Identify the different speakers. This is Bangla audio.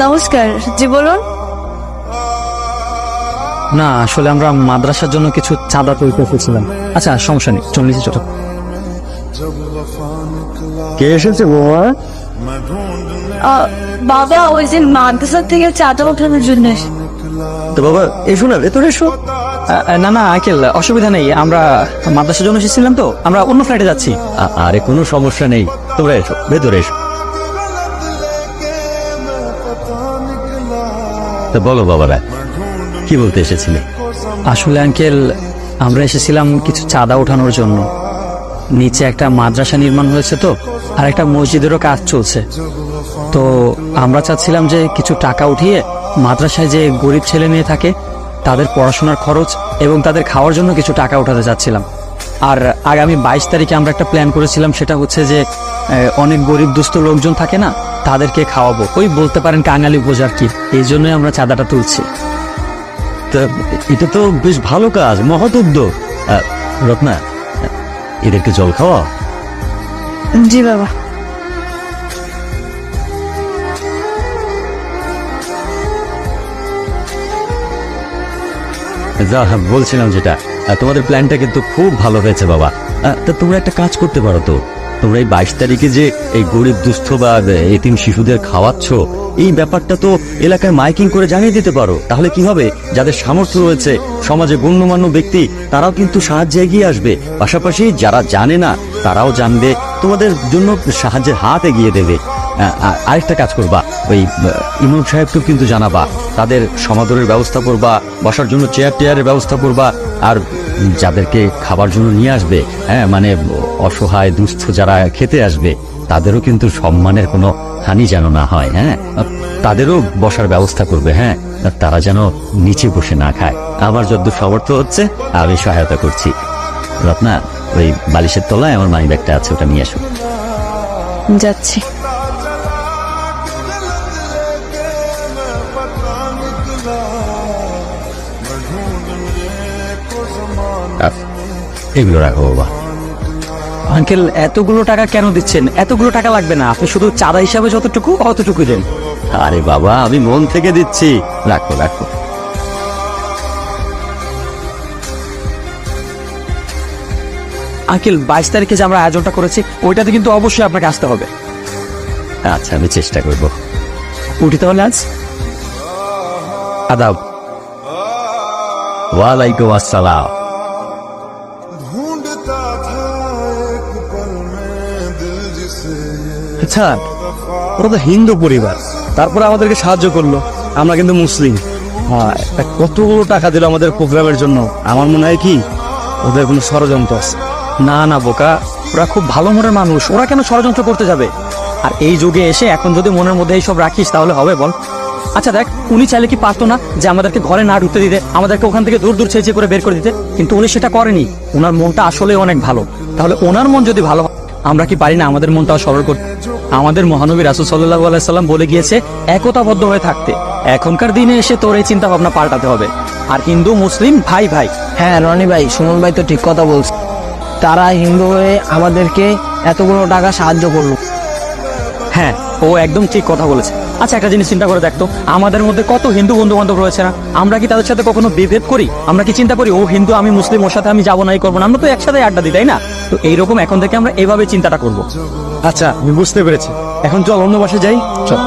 Speaker 1: নমস্কার, জি বলুন।
Speaker 2: না আসলে আমরা মাদ্রাসার জন্য কিছু চাঁদা তৈরি করতেছিলাম। আচ্ছা সমস্যা নেই, চল নিচে চলো।
Speaker 3: কে এসেছে বাবা?
Speaker 1: বাবা ওই যে মাদ্রাসা থেকে চাঁদা ওঠানোর জন্য
Speaker 3: তো বাবা এসো না, ভেতরে এসো।
Speaker 2: না না আঙ্কেল, অসুবিধা নেই, আমরা মাদ্রাসার জন্য এসেছিলাম তো, আমরা অন্য ফ্লাইটে যাচ্ছি।
Speaker 3: আরে কোনো সমস্যা নেই, তোমরা এসো, ভেতরে এসো। তো বলো বাবারা, কি বলতে এসেছিলে?
Speaker 2: আসলে আঙ্কেল, আমরা এসেছিলাম কিছু চাঁদা ওঠানোর জন্য। নিচে একটা মাদ্রাসা নির্মাণ হয়েছে তো, আর একটা মসজিদেরও কাজ চলছে। তো আমরা চাচ্ছিলাম যে কিছু টাকা উঠিয়ে মাদ্রাসায় যে গরিব ছেলে মেয়ে থাকে তাদের পড়াশোনার খরচ এবং তাদের খাওয়ার জন্য কিছু টাকা উঠাতে চাচ্ছিলাম। আর আগামী 22 তারিখে আমরা একটা প্ল্যান করেছিলাম, সেটা হচ্ছে যে অনেক গরিব দুস্থ লোকজন থাকে না, তাদেরকে খাওয়াবো। ওই বলতে পারেন কাঙালি বোঝার কি, এই জন্যই আমরা চাঁদাটা তুলছি।
Speaker 3: তা এটা তো বেশ ভালো কাজ, মহৎ উদ্যোগ। রত্না, এদেরকে জল খাওয়া।
Speaker 1: জি বাবা।
Speaker 3: যা বলছিলাম যেটা, তোমাদের প্ল্যানটা কিন্তু খুব ভালো হয়েছে বাবা। তা তোমরা একটা কাজ করতে পারো তো, তোমরা এই 22 তারিখে যে এই গরিব দুস্থ বা এতিম শিশুদের খাওয়াচ্ছ, এই ব্যাপারটা তো এলাকায় মাইকিং করে জানিয়ে দিতে পারো। তাহলে কি হবে, যাদের সামর্থ্য রয়েছে, সমাজে গণ্যমান্য ব্যক্তি, তারাও কিন্তু সাহায্যে এগিয়ে আসবে। পাশাপাশি যারা জানে না তারাও জানবে, তোমাদের জন্য সাহায্যের হাত এগিয়ে দেবে। আরেকটা কাজ করবা, ওই ইমাম সাহেবকেও কিন্তু জানাবা, তাদের সমাদরের ব্যবস্থা করবা, বসার জন্য চেয়ার টেয়ারের ব্যবস্থা করবা। আর যাদেরকে খাবার জন্য নিয়ে আসবে, হ্যাঁ মানে অসহায় দুস্থ যারা খেতে আসবে, তাদেরও কিন্তু সম্মানের কোনো হানি যেন না হয়। হ্যাঁ, তাদেরও বসার ব্যবস্থা করবে। হ্যাঁ, তারা যেন নিচে বসে না খায়। আমার যদ্দূর সামর্থ্য হচ্ছে আমি সহায়তা করছি। রত্না, ওই বালিশের তলায় আমার মানি ব্যাগটা আছে, ওটা নিয়ে আসো।
Speaker 1: যাচ্ছি।
Speaker 3: এগুলো রাখো বাবা।
Speaker 2: আঙ্কেল, এতগুলো টাকা কেন দিচ্ছেন? এতগুলো টাকা লাগবে না, আপনি শুধু চাঁদা হিসাবে যতটুকু অতটুকু দেন।
Speaker 3: আরে বাবা, আমি মন থেকে দিচ্ছি, রাখো রাখো।
Speaker 2: আঙ্কেল, 22 তারিখে যে আমরা আয়োজনটা করেছি ওইটাতে কিন্তু অবশ্যই আপনাকে আসতে হবে।
Speaker 3: আচ্ছা, আমি চেষ্টা করব।
Speaker 2: উঠি তাহলে আজ।
Speaker 3: আদাব। ওয়ালাইকুম আসসালাম।
Speaker 4: আচ্ছা, ওরা তো হিন্দু পরিবার, তারপরে আমাদেরকে সাহায্য করলো। আমরা কিন্তু মুসলিম। হ্যাঁ, কতগুলো টাকা দিল আমাদের প্রোগ্রামের জন্য। আমার মনে হয় কি ওদের কোনো ষড়যন্ত্র আছে।
Speaker 2: না না বোকা, ওরা খুব ভালো মনের মানুষ, ওরা কেন ষড়যন্ত্র করতে যাবে? আর এই যুগে এসে এখন যদি মনের মধ্যে এইসব রাখিস তাহলে হবে বল? আচ্ছা দেখ, উনি চাইলে কি পারতো না যে আমাদেরকে ঘরে না ঢুকতে দিতে, আমাদেরকে ওখান থেকে দূর দূর চেঁচিয়ে করে বের করে দিতে? কিন্তু উনি সেটা করেনি। ওনার মনটা আসলে অনেক ভালো। তাহলে ওনার মন যদি ভালো হয়, আমরা কি পারি না আমাদের মনটাও সরল করতে? আমাদের মহানবী রাসূল সাল্লাল্লাহু আলাইহি সাল্লাম বলে গিয়েছে একতাবদ্ধ হয়ে থাকতে। এখনকার দিনে এসে তোর এই চিন্তা ভাবনা পাল্টাতে হবে। আর হিন্দু মুসলিম ভাই ভাই।
Speaker 5: হ্যাঁ রনি ভাই, সুমন ভাই তো ঠিক কথা বলছে। তারা হিন্দু হয়ে আমাদেরকে এতগুলো টাকা সাহায্য করলো।
Speaker 2: হ্যাঁ, ও একদম ঠিক কথা বলেছে। আচ্ছা একটা জিনিস চিন্তা করে দেখতো, আমাদের মধ্যে কত হিন্দু বন্ধু বান্ধব রয়েছে না? আমরা কি তাদের সাথে কখনো বিভেদ করি? আমরা কি চিন্তা করি ও হিন্দু আমি মুসলিম, ওর সাথে আমি যাবো না, এই করবো না? আমরা তো একসাথে আড্ডা দিই, তাই না? তো এইরকম এখন থেকে আমরা এইভাবে চিন্তাটা করবো।
Speaker 4: আচ্ছা, আমি বুঝতে পেরেছি। এখন চল অন্য বাসায় যাই, চল।